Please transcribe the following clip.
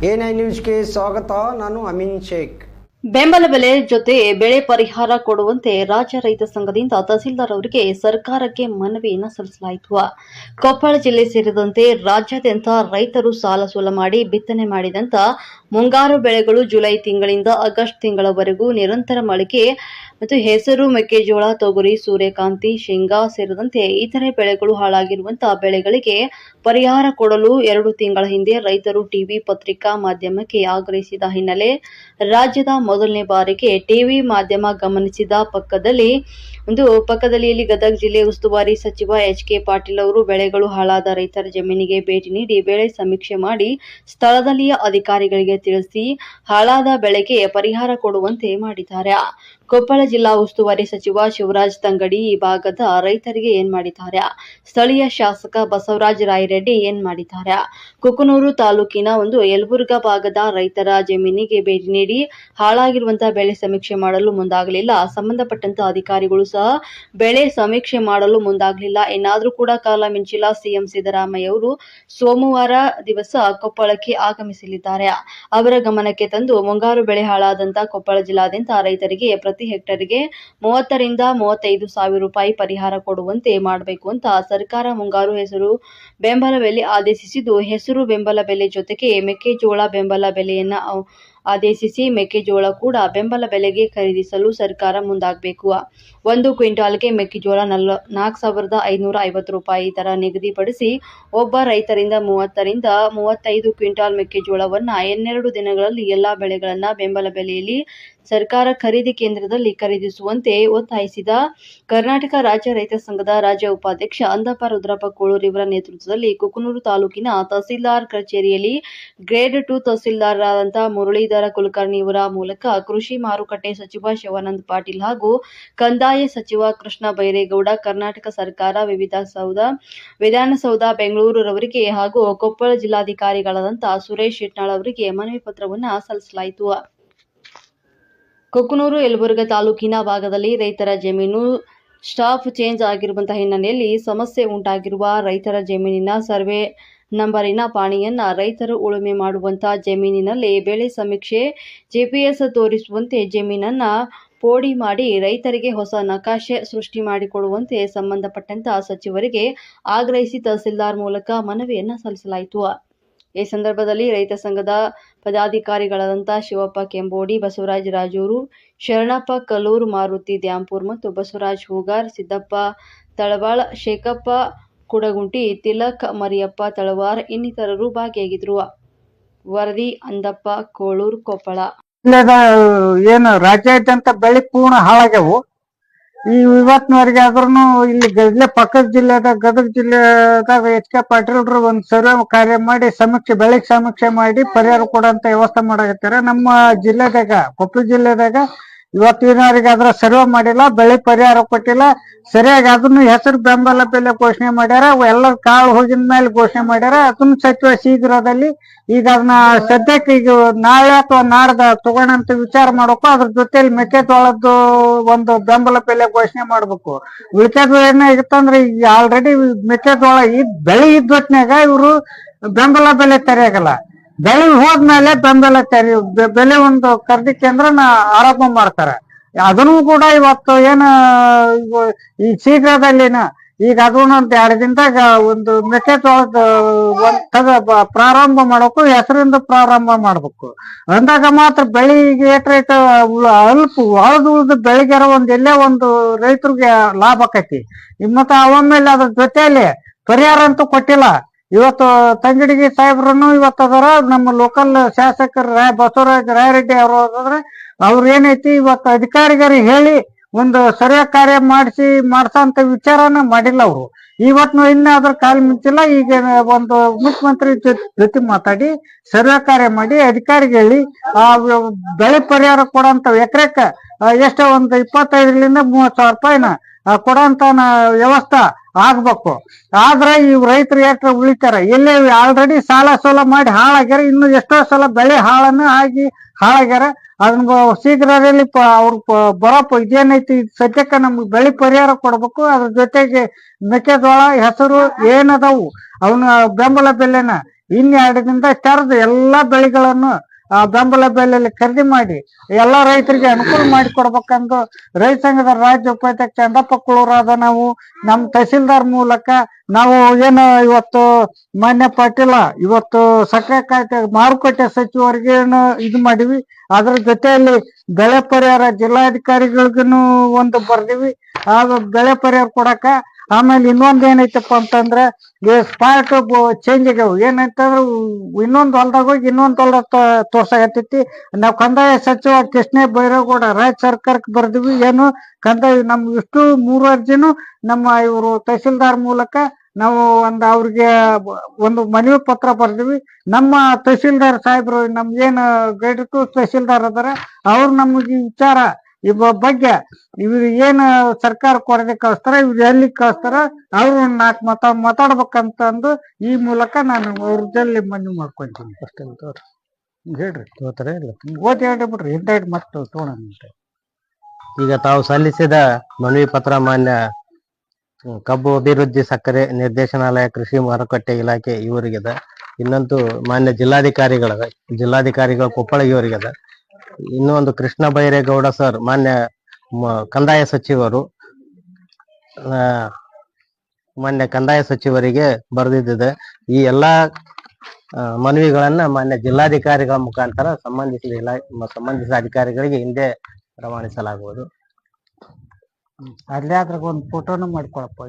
ANI ನ್ಯೂಸ್ಗೆ ಸ್ವಾಗತ. ನಾನು ಅಮೀನ್ ಶೇಖ್. ಬೆಂಬಲ ಬೆಲೆ ಜೊತೆ ಬೆಳೆ ಪರಿಹಾರ ಕೊಡುವಂತೆ ರಾಜ್ಯ ರೈತ ಸಂಘದಿಂದ ತಹಸೀಲ್ದಾರ್ ಅವರಿಗೆ ಸರ್ಕಾರಕ್ಕೆ ಮನವಿಯನ್ನು ಸಲ್ಲಿಸಲಾಯಿತು. ಕೊಪ್ಪಳ ಜಿಲ್ಲೆ ಸೇರಿದಂತೆ ರಾಜ್ಯಾದ್ಯಂತ ರೈತರು ಸಾಲ ಸೋಲ ಮಾಡಿ ಬಿತ್ತನೆ ಮಾಡಿದಂತ ಮುಂಗಾರು ಬೆಳೆಗಳು ಜುಲೈ ತಿಂಗಳಿಂದ ಆಗಸ್ಟ್ ತಿಂಗಳವರೆಗೂ ನಿರಂತರ ಮಳೆಗೆ ಮತ್ತು ಹೆಸರು, ಮೆಕ್ಕೆಜೋಳ, ತೊಗರಿ, ಸೂರ್ಯಕಾಂತಿ, ಶೇಂಗಾ ಸೇರಿದಂತೆ ಇತರೆ ಬೆಳೆಗಳು ಹಾಳಾಗಿರುವಂತಹ ಬೆಳೆಗಳಿಗೆ ಪರಿಹಾರ ಕೊಡಲು 2 ತಿಂಗಳ ಹಿಂದೆ ರೈತರು ಟಿವಿ ಪತ್ರಿಕಾ ಮಾಧ್ಯಮಕ್ಕೆ ಆಗ್ರಹಿಸಿದ ಹಿನ್ನೆಲೆ ರಾಜ್ಯದ ಮೊದಲನೇ ಬಾರಿಗೆ ಟಿವಿ ಮಾಧ್ಯಮ ಗಮನಿಸಿದ ಪಕ್ಕದಲ್ಲಿ ಗದಗ ಜಿಲ್ಲೆ ಉಸ್ತುವಾರಿ ಸಚಿವ ಎಚ್.ಕೆ. ಪಾಟೀಲ್ ಅವರು ಬೆಳೆಗಳು ಹಾಳಾದ ರೈತರ ಜಮೀನಿಗೆ ಭೇಟಿ ನೀಡಿ ಬೆಳೆ ಸಮೀಕ್ಷೆ ಮಾಡಿ ಸ್ಥಳದಲ್ಲಿಯ ಅಧಿಕಾರಿಗಳಿಗೆ ತಿಳಿಸಿ ಹಾಳಾದ ಬೆಳೆಗೆ ಪರಿಹಾರ ಕೊಡುವಂತೆ ಮಾಡಿದ್ದಾರೆ. ಕೊಪ್ಪಳ ಜಿಲ್ಲಾ ಉಸ್ತುವಾರಿ ಸಚಿವ ಶಿವರಾಜ್ ತಂಗಡಿ ಈ ಭಾಗದ ರೈತರಿಗೆ ಏನ್ ಮಾಡಿದ್ದಾರೆ? ಸ್ಥಳೀಯ ಶಾಸಕ ಬಸವರಾಜ ರಾಯರೆಡ್ಡಿ ಏನ್ ಮಾಡಿದ್ದಾರೆ? ಕುಕನೂರು ತಾಲೂಕಿನ ಯಲಬುರ್ಗಾ ಭಾಗದ ರೈತರ ಜಮೀನಿಗೆ ಭೇಟಿ ನೀಡಿ ಹಾಳಾಗಿರುವಂತಹ ಬೆಳೆ ಸಮೀಕ್ಷೆ ಮಾಡಲು ಮುಂದಾಗಲಿಲ್ಲ. ಸಂಬಂಧಪಟ್ಟಂತ ಅಧಿಕಾರಿಗಳು ಸಹ ಬೆಳೆ ಸಮೀಕ್ಷೆ ಮಾಡಲು ಮುಂದಾಗಲಿಲ್ಲ. ಇನ್ನಾದ್ರೂ ಕೂಡ ಕಾಲ ಮಿಂಚಿಲ್ಲ. ಸಿಎಂ ಸಿದ್ದರಾಮಯ್ಯ ಅವರು ಸೋಮವಾರ ದಿವಸ ಕೊಪ್ಪಳಕ್ಕೆ ಆಗಮಿಸಲಿದ್ದಾರೆ. ಅವರ ಗಮನಕ್ಕೆ ತಂದು ಮುಂಗಾರು ಬೆಳೆ ಹಾಳಾದಂತ ಕೊಪ್ಪಳ ಜಿಲ್ಲಾದ್ಯಂತ ರೈತರಿಗೆ ಪ್ರತಿ ಹೆಕ್ಟರ್ಗೆ 30 ರಿಂದ 35 ಸಾವಿರ ರೂಪಾಯಿ ಪರಿಹಾರ ಕೊಡುವಂತೆ ಮಾಡಬೇಕು ಅಂತ ಸರ್ಕಾರ ಮುಂಗಾರು ಹೆಸರು ಬೆಂಬಲ ಬೆಲೆ ಆದೇಶಿಸಿದ್ದು, ಹೆಸರು ಬೆಂಬಲ ಬೆಲೆ ಜೊತೆಗೆ ಮೆಕ್ಕೆಜೋಳ ಬೆಂಬಲ ಬೆಲೆಯನ್ನ ಆದೇಶಿಸಿ ಮೆಕ್ಕೆಜೋಳ ಕೂಡ ಬೆಂಬಲ ಬೆಲೆಗೆ ಖರೀದಿಸಲು ಸರ್ಕಾರ ಮುಂದಾಗಬೇಕು. 1 ಕ್ವಿಂಟಾಲ್ಗೆ ಮೆಕ್ಕೆಜೋಳ 4,550 ರೂಪಾಯಿ ದರ ನಿಗದಿಪಡಿಸಿ ಒಬ್ಬ ರೈತರಿಂದ 30 ರಿಂದ 35 ಕ್ವಿಂಟಾಲ್ ಮೆಕ್ಕೆಜೋಳವನ್ನ 12 ದಿನಗಳಲ್ಲಿ ಎಲ್ಲಾ ಬೆಳೆಗಳನ್ನ ಬೆಂಬಲ ಬೆಲೆಯಲ್ಲಿ ಸರ್ಕಾರ ಖರೀದಿ ಕೇಂದ್ರದಲ್ಲಿ ಖರೀದಿಸುವಂತೆ ಒತ್ತಾಯಿಸಿದ ಕರ್ನಾಟಕ ರಾಜ್ಯ ರೈತ ಸಂಘದ ರಾಜ್ಯ ಉಪಾಧ್ಯಕ್ಷ ಅಂದಪ್ಪ ರುದ್ರಪ್ಪ ಕೋಳೂರ್ ಇವರ ನೇತೃತ್ವದಲ್ಲಿ ಕುಕನೂರು ತಾಲೂಕಿನ ತಹಸೀಲ್ದಾರ್ ಕಚೇರಿಯಲ್ಲಿ ಗ್ರೇಡ್ 2 ತಹಸೀಲ್ದಾರರಾದಂತಹ ಮುರಳೀಧರ ಕುಲಕರ್ಣಿ ಇವರ ಮೂಲಕ ಕೃಷಿ ಮಾರುಕಟ್ಟೆ ಸಚಿವ ಶಿವಾನಂದ ಪಾಟೀಲ್ ಹಾಗೂ ಕಂದಾಯ ಸಚಿವ ಕೃಷ್ಣ ಬೈರೇಗೌಡ, ಕರ್ನಾಟಕ ಸರ್ಕಾರ ವಿಧಾನಸೌಧ ಬೆಂಗಳೂರು ರವರಿಗೆ ಹಾಗೂ ಕೊಪ್ಪಳ ಜಿಲ್ಲಾಧಿಕಾರಿಗಳಾದಂತಹ ಸುರೇಶ್ ಶೆಟ್ನಾಳ್ ಅವರಿಗೆ ಮನವಿ ಪತ್ರವನ್ನು ಸಲ್ಲಿಸಲಾಯಿತು. ಕುಕನೂರು ಯಲಬುರ್ಗಾ ತಾಲೂಕಿನ ಭಾಗದಲ್ಲಿ ರೈತರ ಜಮೀನು ಸ್ಟಾಪ್ ಚೇಂಜ್ ಆಗಿರುವಂತಹ ಹಿನ್ನೆಲೆಯಲ್ಲಿ ಸಮಸ್ಯೆ ಉಂಟಾಗಿರುವ ರೈತರ ಜಮೀನಿನ ಸರ್ವೆ ನಂಬರಿನ ಪಾಣಿಯನ್ನ ರೈತರು ಉಳುಮೆ ಮಾಡುವಂತಹ ಜಮೀನಿನಲ್ಲಿ ಬೆಳೆ ಸಮೀಕ್ಷೆ ಜಿಪಿಎಸ್ ತೋರಿಸುವಂತೆ ಜಮೀನನ್ನ ಪೋಡಿ ಮಾಡಿ ರೈತರಿಗೆ ಹೊಸ ನಕಾಶೆ ಸೃಷ್ಟಿ ಮಾಡಿಕೊಡುವಂತೆ ಸಂಬಂಧಪಟ್ಟಂತಹ ಸಚಿವರಿಗೆ ಆಗ್ರಹಿಸಿ ತಹಸೀಲ್ದಾರ್ ಮೂಲಕ ಮನವಿಯನ್ನ ಸಲ್ಲಿಸಲಾಯಿತು. ಈ ಸಂದರ್ಭದಲ್ಲಿ ರೈತ ಸಂಘದ ಪದಾಧಿಕಾರಿಗಳಾದಂತಹ ಶಿವಪ್ಪ ಕೆಂಬೋಡಿ, ಬಸವರಾಜ ರಾಜೂರು, ಶರಣಪ್ಪ ಕಲೂರ್, ಮಾರುತಿ ದ್ಯಾಂಪೂರ್ ಮತ್ತು ಬಸವರಾಜ್ ಹೂಗಾರ್, ಸಿದ್ದಪ್ಪ ತಳವಾಳ, ಶೇಖಪ್ಪ ಕುಡಗುಂಟಿ, ತಿಲಕ್ ಮರಿಯಪ್ಪ ತಳವಾರ್ ಇನ್ನಿತರರು ಭಾಗಿಯಾಗಿದ್ದರು. ವರದಿ ಅಂದಪ್ಪ ಕೋಳೂರ್, ಕೊಪ್ಪಳ. ಏನು ರಾಜ್ಯಾದ್ಯಂತ ಬೆಳೆ ಪೂರ್ಣ ಹಾಳಾಗ್ಯವು. ಈ ಇವತ್ತಿನವರೆಗೆ ಆದ್ರೂ ಇಲ್ಲಿ ಇಲ್ಲೇ ಪಕ್ಕದ ಜಿಲ್ಲೆದಾಗ ಗದಗ ಜಿಲ್ಲೆದಾಗ ಎಚ್.ಕೆ. ಪಾಟೀಲ್ರು ಒಂದು ಸರ್ವೆ ಕಾರ್ಯ ಮಾಡಿ ಬೆಳೆಗೆ ಸಮೀಕ್ಷೆ ಮಾಡಿ ಪರಿಹಾರ ಕೊಡೋಂತ ವ್ಯವಸ್ಥೆ ಮಾಡಾಕತ್ತಾರೆ. ನಮ್ಮ ಜಿಲ್ಲೆದಾಗ ಕೊಪ್ಪಳ ಜಿಲ್ಲೆದಾಗ ಇವತ್ತಿನವರೆಗೆ ಅದ್ರ ಸರ್ವೆ ಮಾಡಿಲ್ಲ, ಬೆಳೆ ಪರಿಹಾರ ಕೊಟ್ಟಿಲ್ಲ. ಸರಿಯಾಗಿ ಅದನ್ನು ಹೆಸರು ಬೆಂಬಲ ಬೆಲೆ ಘೋಷಣೆ ಮಾಡ್ಯಾರ. ಎಲ್ಲ ಕಾಳು ಹೋಗಿನ ಮೇಲೆ ಘೋಷಣೆ ಮಾಡ್ಯಾರ. ಅದನ್ನ ಸಚಿವ ಶೀಘ್ರದಲ್ಲಿ ಈಗ ಅದನ್ನ ಸದ್ಯಕ್ಕೆ ಈಗ ನಾಳೆ ಅಥವಾ ನಾಡ್ದ ತಗೋಣಂತ ವಿಚಾರ ಮಾಡ್ಬೇಕು. ಅದ್ರ ಜೊತೆಲಿ ಮೆಕ್ಕೆಜೋಳದ್ದು ಒಂದು ಬೆಂಬಲ ಬೆಲೆ ಘೋಷಣೆ ಮಾಡ್ಬೇಕು. ಉಳಿಕೆದ ಏನಾಗಿತ್ತಂದ್ರೆ ಈಗ ಆಲ್ರೆಡಿ ಮೆಕ್ಕೆಜೋಳ ಬೆಳೆ ಇದ್ದೊತ್ನಾಗ ಇವರು ಬೆಂಬಲ ಬೆಲೆ ತೆರೆಯಾಗಲ್ಲ. ಬೆಳೆ ಹೋದ್ಮೇಲೆ ಬೆಲೆ ಒಂದು ಖರೀದಿ ಕೇಂದ್ರನ ಆರಂಭ ಮಾಡ್ತಾರೆ. ಅದನ್ನು ಕೂಡ ಇವತ್ತು ಈ ಶೀಘ್ರದಲ್ಲಿನ ಈಗ ಅದನ್ನ 2 ದಿನದಾಗ ಒಂದು ಮೆಕ್ಕೆಜೋಳದ ಪ್ರಾರಂಭ ಮಾಡಬೇಕು, ಹೆಸರಿಂದ ಪ್ರಾರಂಭ ಮಾಡ್ಬೇಕು. ಅಂದಾಗ ಮಾತ್ರ ಬೆಳಿಗ್ಗೆ ರೇಟ್ ಅಲ್ಪ ಉಳಿದ ಬೆಳಿಗ್ಯಾರ ಎಲ್ಲೇ ಒಂದು ರೈತರಿಗೆ ಲಾಭ ಆಕೈತಿ. ಮತ್ತೆ ಆಮೇಲೆ ಅದ್ರ ಜೊತೆಯಲ್ಲಿ ಪರಿಹಾರ ಅಂತೂ ಕೊಟ್ಟಿಲ್ಲ. ಇವತ್ತು ತಂಗಡಿಗೆ ಸಾಹೇಬ್ರನ್ನು ಇವತ್ತು ಅದರ ನಮ್ಮ ಲೋಕಲ್ ಶಾಸಕರು ಬಸವರಾಜ ರಾಯರೆಡ್ಡಿ ಅವರು ಹೋದ್ರೆ ಅವ್ರು ಏನೈತಿ ಇವತ್ತು ಅಧಿಕಾರಿಗಳಿಗೆ ಹೇಳಿ ಒಂದು ಸರ್ವೆ ಕಾರ್ಯ ಮಾಡ್ಸಂತ ವಿಚಾರನ ಮಾಡಿಲ್ಲ. ಅವರು ಇವತ್ತು ಇನ್ನ ಅದ್ರ ಕಾಲ ಮಿಂಚಿಲ್ಲ. ಈಗ ಒಂದು ಮುಖ್ಯಮಂತ್ರಿ ಜೊತೆ ಮಾತಾಡಿ ಸರ್ವೆ ಕಾರ್ಯ ಮಾಡಿ ಅಧಿಕಾರಿಗೆ ಹೇಳಿ ಆ ಬೆಳೆ ಪರಿಹಾರ ಕೊಡಂತ ಎಕರೆಕ ಎಷ್ಟೋ ಒಂದು 25 ರಿಂದ 30 ಸಾವಿರ ರೂಪಾಯಿನ ಕೊಡಂತ ವ್ಯವಸ್ಥೆ ಆಗ್ಬೇಕು. ಆದ್ರೆ ಈ ರೈತರು ಎಷ್ಟು ಉಳಿತಾರ? ಎಲ್ಲೇ ಆಲ್ರೆಡಿ ಸಾಲ ಸೋಲ ಮಾಡಿ ಹಾಳಾಗ್ಯಾರ. ಇನ್ನು ಎಷ್ಟೋ ಸಲ ಬೆಳೆ ಹಾಳಾಗ್ಯಾರ. ಅದನ್ನ ಶೀಘ್ರದಲ್ಲಿ ಅವ್ರು ಬರಪ್ಪ ಇದೇನೈತಿ ಸದ್ಯಕ್ಕೆ ನಮ್ಗೆ ಬೆಳೆ ಪರಿಹಾರ ಕೊಡ್ಬೇಕು. ಅದ್ರ ಜೊತೆಗೆ ಮೆಕ್ಕೆಜೋಳ ಹೆಸರು ಏನದವು ಅವನ ಬೆಂಬಲ ಬೆಲೆನ ಇನ್ನೆರಡು ದಿನದ ತೆರೆದು ಎಲ್ಲಾ ಬೆಳೆಗಳನ್ನು ಬೆಂಬಲ ಬೆಲೆಯಲ್ಲಿ ಖರೀದಿ ಮಾಡಿ ಎಲ್ಲಾ ರೈತರಿಗೆ ಅನುಕೂಲ ಮಾಡಿಕೊಡ್ಬೇಕಂದು ರೈತ ಸಂಘದ ರಾಜ್ಯ ಉಪಾಧ್ಯಕ್ಷ ಚಂದಪ್ಪ ಕುಳೂರಾದ ನಾವು ನಮ್ಮ ತಹಸೀಲ್ದಾರ್ ಮೂಲಕ ನಾವು ಏನು ಇವತ್ತು ಮಾನ್ಯ ಪಾಟೀಲ ಇವತ್ತು ಸಕ್ಕರೆ ಖಾತೆ ಮಾರುಕಟ್ಟೆ ಸಚಿವರಿಗೆ ಇದು ಮಾಡಿವಿ. ಅದ್ರ ಜೊತೆಯಲ್ಲಿ ಬೆಳೆ ಪರಿಹಾರ ಜಿಲ್ಲಾಧಿಕಾರಿಗಳಿಗೂ ಒಂದು ಬರ್ದಿವಿ. ಆಗ ಬೆಳೆ ಪರಿಹಾರ ಕೊಡಕ ಆಮೇಲೆ ಇನ್ನೊಂದ್ ಏನೈತಪ್ಪ ಅಂತಂದ್ರೆ ಸ್ಪಾಟ್ ಚೇಂಜ್ ಆಗ್ಯಾವ. ಏನಂತಂದ್ರ ಇನ್ನೊಂದ್ ಹೊಲ್ದಾಗ ಹೋಗಿ ಇನ್ನೊಂದ್ ಹೊಲ ತೋರ್ಸಾಕತ್ತೈತಿ. ನಾವ್ ಕಂದಾಯ ಸಚಿವ ಕೃಷ್ಣ ಬೈರೇಗೌಡ ರಾಜ್ಯ ಸರ್ಕಾರಕ್ಕೆ ಬರ್ದಿವಿ. ಏನು ಕಂದಾಯ ನಮ್ ಇಷ್ಟು 3 ಅರ್ಜಿನು ನಮ್ಮ ಇವರು ತಹಸೀಲ್ದಾರ್ ಮೂಲಕ ನಾವು ಅವ್ರಿಗೆ ಒಂದು ಮನವಿ ಪತ್ರ ಬರ್ದಿವಿ. ನಮ್ಮ ತಹಸೀಲ್ದಾರ್ ಸಾಹೇಬ್ರು ನಮ್ಗೇನು ಗೈಡ್ ಟು ತಹಸೀಲ್ದಾರ್ ಅದಾರ ಅವ್ರು ನಮ್ಗೆ ವಿಚಾರ ಈ ಬಗ್ಗೆ ಇವ್ರು ಏನ್ ಸರ್ಕಾರ ಕೊರತೆ ಕಳಿಸ್ತಾರ, ಇವ್ರು ಎಲ್ಲಿ ಕಳಿಸ್ತಾರ, ಅವ್ರು 4 ಮಾತಾಡ್ಬೇಕಂತಂದು ಈ ಮೂಲಕ ನಾನು ಅವ್ರ ಜಲ್ಲಿ ಮನವಿ ಮಾಡ್ಕೊಂತೀನಿ. ಅಷ್ಟೇ ಹೇಳ್ರಿ ತಗೋತಾರೆ ಹೇಳ್ರಿ ಬಿಡ್ರಿ ಇಂಟೈಟ್ ಮತ್ತೆ ತಗೋಣ. ಈಗ ತಾವು ಸಲ್ಲಿಸಿದ ಮನವಿ ಪತ್ರ ಮಾನ್ಯ ಕಬ್ಬು ಅಭಿವೃದ್ಧಿ ಸಕ್ಕರೆ ನಿರ್ದೇಶನಾಲಯ ಕೃಷಿ ಮಾರುಕಟ್ಟೆ ಇಲಾಖೆ ಇವರಿಗದ. ಇನ್ನೊಂದು ಮಾನ್ಯ ಜಿಲ್ಲಾಧಿಕಾರಿಗಳ ಕೊಪ್ಪಳ ಇವರಿಗದ. ಇನ್ನೂ ಒಂದು ಕೃಷ್ಣ ಬೈರೇಗೌಡ ಸರ್ ಮಾನ್ಯ ಕಂದಾಯ ಸಚಿವರು ಮಾನ್ಯ ಕಂದಾಯ ಸಚಿವರಿಗೆ ಬರೆದಿದ್ದಿದೆ. ಈ ಎಲ್ಲಾ ಮನವಿಗಳನ್ನ ಮಾನ್ಯ ಜಿಲ್ಲಾಧಿಕಾರಿಗಳ ಮುಖಾಂತರ ಸಂಬಂಧಿಸಿದ ಅಧಿಕಾರಿಗಳಿಗೆ ಹಿಂದೆ ರವಾನಿಸಲಾಗುವುದು. ಅಲ್ಲೇ ಅದ್ರಾಗ ಒಂದು ಫೋಟೋನು ಮಾಡ್ಕೊಳಪ್ಪ.